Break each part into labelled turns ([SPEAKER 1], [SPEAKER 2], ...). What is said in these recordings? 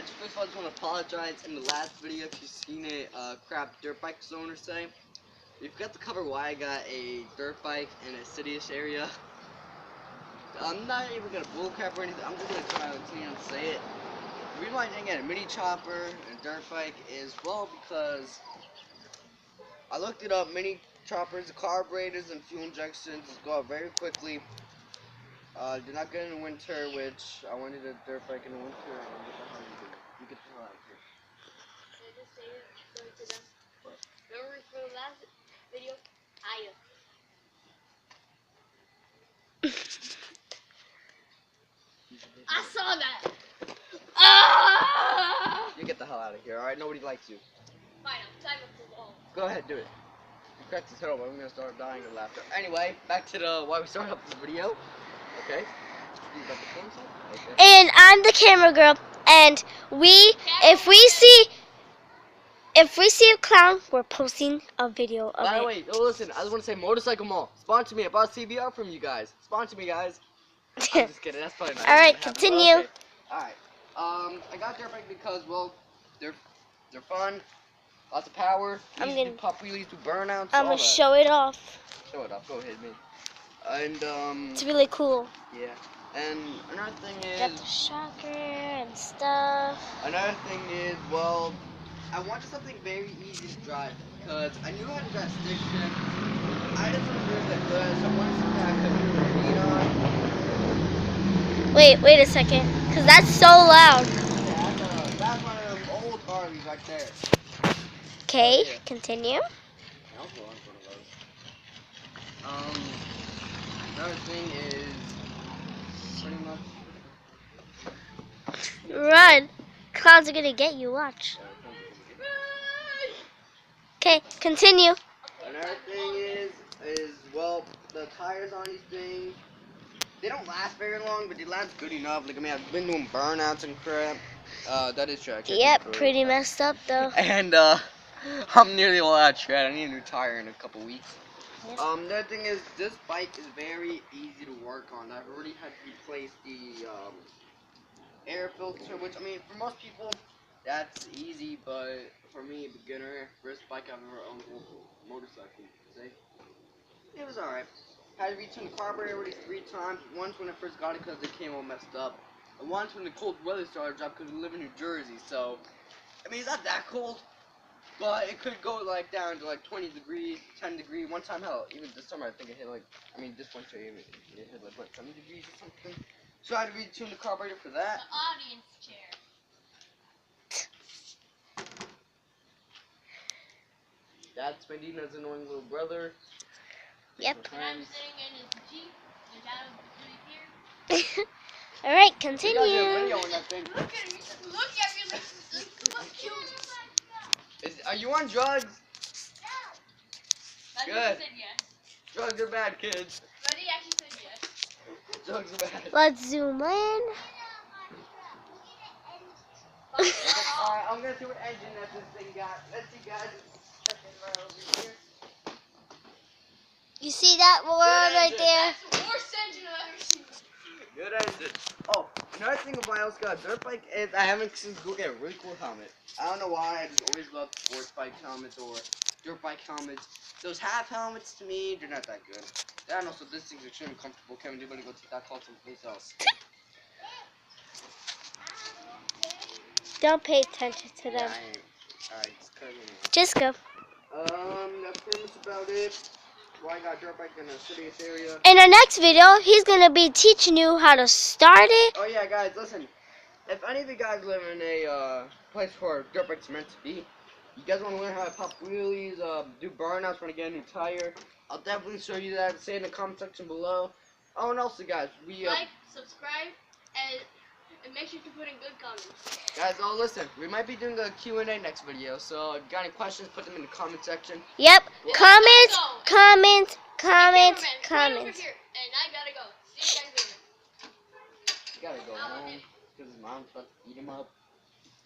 [SPEAKER 1] just first of all, I just want to apologize. In the last video, if you've seen a crap dirt bike owner say, we forgot to cover why I got a dirt bike in a city-ish area. I'm not even gonna bullcrap or anything. I'm just gonna try to continue to say it. The reason why I didn't get a mini chopper and a dirt bike is, well, because I looked it up. Mini choppers, the carburetors, and fuel injections go up very quickly. Did not get in the winter, which I wanted a dirt bike in the winter. I don't get the hell you do. You get the hell out of here.
[SPEAKER 2] Can I just say it? Sorry to them. Remember for the last video? I saw that! Ah!
[SPEAKER 1] You get the hell out of here, alright? Nobody likes you.
[SPEAKER 2] Fine, I'm time to move on.
[SPEAKER 1] Go ahead, do it. You cracked his head open, I'm gonna start dying of laughter. Anyway, back to the why we started up this video. Okay. You got the phone set? Okay.
[SPEAKER 3] And I'm the camera girl, and if we see a clown, we're posting a video of
[SPEAKER 1] By the
[SPEAKER 3] it.
[SPEAKER 1] way, oh, listen, I just want to say Motorcycle Mall. Sponsor me. I bought a CBR from you guys. Sponsor me, guys. I'm just kidding. That's probably not
[SPEAKER 3] Alright,
[SPEAKER 1] gonna happen.
[SPEAKER 3] continue.
[SPEAKER 1] Okay. Alright. I got dirt bike because, well, they're fun. Lots of power. Easy to do pop wheelies, do burnouts.
[SPEAKER 3] I'm gonna show it off.
[SPEAKER 1] Show it off. Go ahead, me. And
[SPEAKER 3] It's really cool.
[SPEAKER 1] yeah. And another thing
[SPEAKER 3] Got
[SPEAKER 1] is,
[SPEAKER 3] the shocker and stuff.
[SPEAKER 1] another thing is, well, I wanted something very easy to drive because I knew how to drive stick shift. I just wasn't really that good, so I wanted something I could lean on.
[SPEAKER 3] Wait a second, cause that's so loud.
[SPEAKER 1] Yeah, that's one of them old Harleys right there.
[SPEAKER 3] Okay,
[SPEAKER 1] Yeah.
[SPEAKER 3] continue.
[SPEAKER 1] I'll go on one of those. Another thing is pretty much.
[SPEAKER 3] Run, clowns are gonna get you. Watch. Okay, continue.
[SPEAKER 1] Another thing is well, the tires on these things, they don't last very long, but they last good enough. Like, I mean, I've been doing burnouts and crap. That is true.
[SPEAKER 3] Yep, pretty messed up though.
[SPEAKER 1] And I'm nearly all out of tread. I need a new tire in a couple weeks. The other thing is, this bike is very easy to work on. I've already had to replace the air filter, which, I mean, for most people, that's easy, but for me, a beginner, first bike I've ever owned, motorcycle, see? It was alright. Had to retune the carburetor already 3 times. Once when I first got it because it came all messed up. And once when the cold weather started to drop because we live in New Jersey, so, I mean, it's not that cold, but it could go, like, down to, like, 20 degrees, 10 degrees. One time, hell, even this summer, I think it hit, like, I mean, this winter, it hit, like, what, 70 degrees or something? So I had to retune the carburetor for that.
[SPEAKER 2] The audience chair.
[SPEAKER 1] That's Medina's annoying little brother.
[SPEAKER 3] Yep.
[SPEAKER 2] And I'm sitting in his Jeep. The dad of the here.
[SPEAKER 3] Alright,
[SPEAKER 1] You
[SPEAKER 3] continue.
[SPEAKER 1] guys did a video on that thing.
[SPEAKER 2] Look at me. Look at me. Look cute.
[SPEAKER 1] Are you on drugs?
[SPEAKER 2] Buddy
[SPEAKER 1] Good.
[SPEAKER 2] said yes.
[SPEAKER 1] Drugs are bad, kids.
[SPEAKER 2] Buddy actually said yes.
[SPEAKER 1] Drugs are bad.
[SPEAKER 3] Let's zoom in.
[SPEAKER 1] Alright, I'm gonna see what engine that this thing got. Let's see, guys. Right over here.
[SPEAKER 3] You see that one right there?
[SPEAKER 2] That's the worst engine I've ever seen.
[SPEAKER 1] Good engine. Oh, another thing about my got a dirt bike is I haven't since go get a really cool helmet. I don't know why, I just always loved sports bike helmets or dirt bike helmets. Those half helmets to me, they're not that good. I don't know, so this thing's extremely comfortable. Kevin, you better go take that call someplace else.
[SPEAKER 3] Don't pay attention to
[SPEAKER 1] Yeah,
[SPEAKER 3] them.
[SPEAKER 1] I ain't. Alright, just cut it anyway.
[SPEAKER 3] Just go.
[SPEAKER 1] That's pretty much about it. Why I got dirt bike in a city area.
[SPEAKER 3] In our next video, he's gonna be teaching you how to start it.
[SPEAKER 1] Oh yeah, guys, listen. If any of you guys live in a place where dirt bikes are meant to be, you guys want to learn how to pop wheelies, do burnouts when I get a new tire, I'll definitely show you that. Say in the comment section below. Oh, and also, guys, we
[SPEAKER 2] Like, subscribe, and make sure to put in good comments.
[SPEAKER 1] guys, oh listen, we might be doing a Q&A next video, so if you got any questions, put them in the comment section.
[SPEAKER 3] Yep.
[SPEAKER 1] Well,
[SPEAKER 3] Comments, comments,
[SPEAKER 2] Cameraman,
[SPEAKER 3] comments,
[SPEAKER 2] come over
[SPEAKER 3] comments.
[SPEAKER 2] here, and I gotta go. See you guys later.
[SPEAKER 1] You gotta go home because his mom's about to eat him up.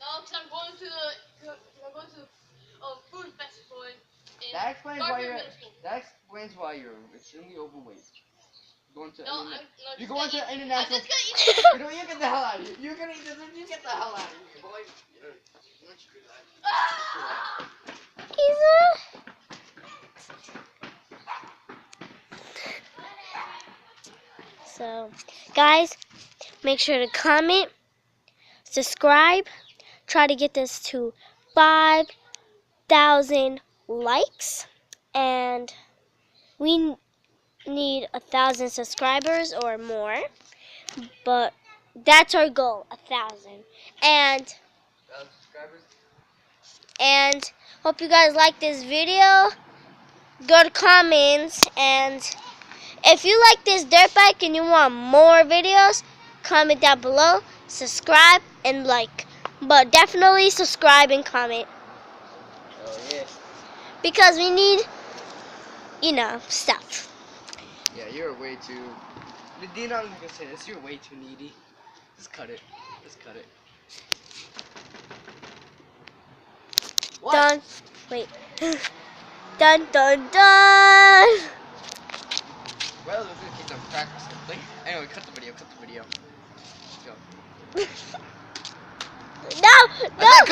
[SPEAKER 2] No, because I'm going to the food festival in
[SPEAKER 1] That explains why
[SPEAKER 2] Garfield
[SPEAKER 1] you're.
[SPEAKER 2] Middle School.
[SPEAKER 1] That explains why you're extremely overweight. Going to
[SPEAKER 2] No,
[SPEAKER 1] you're going to
[SPEAKER 2] I'm
[SPEAKER 1] international.
[SPEAKER 2] just gonna eat
[SPEAKER 1] You know, you get the hell out of here. You're gonna eat this. You get the hell out of here, boy. Don't you do that.
[SPEAKER 2] Ah!
[SPEAKER 3] So, guys, make sure to comment, subscribe, try to get this to 5,000 likes, and we need 1,000 subscribers or more, but that's our goal, 1,000. And hope you guys like this video. Go to comments, and if you like this dirt bike and you want more videos, comment down below, subscribe, and like. But definitely subscribe and comment.
[SPEAKER 1] Oh yeah.
[SPEAKER 3] Because we need, stuff.
[SPEAKER 1] Yeah, you're way too. You know, I'm gonna say this. You're way too needy. Just cut it. Just cut it. What?
[SPEAKER 3] Done. Wait. Dun dun dun.
[SPEAKER 1] Well, let's just keep them practice. Anyway, cut the video. Cut the video. Let's go.
[SPEAKER 3] No,
[SPEAKER 1] I said
[SPEAKER 3] no.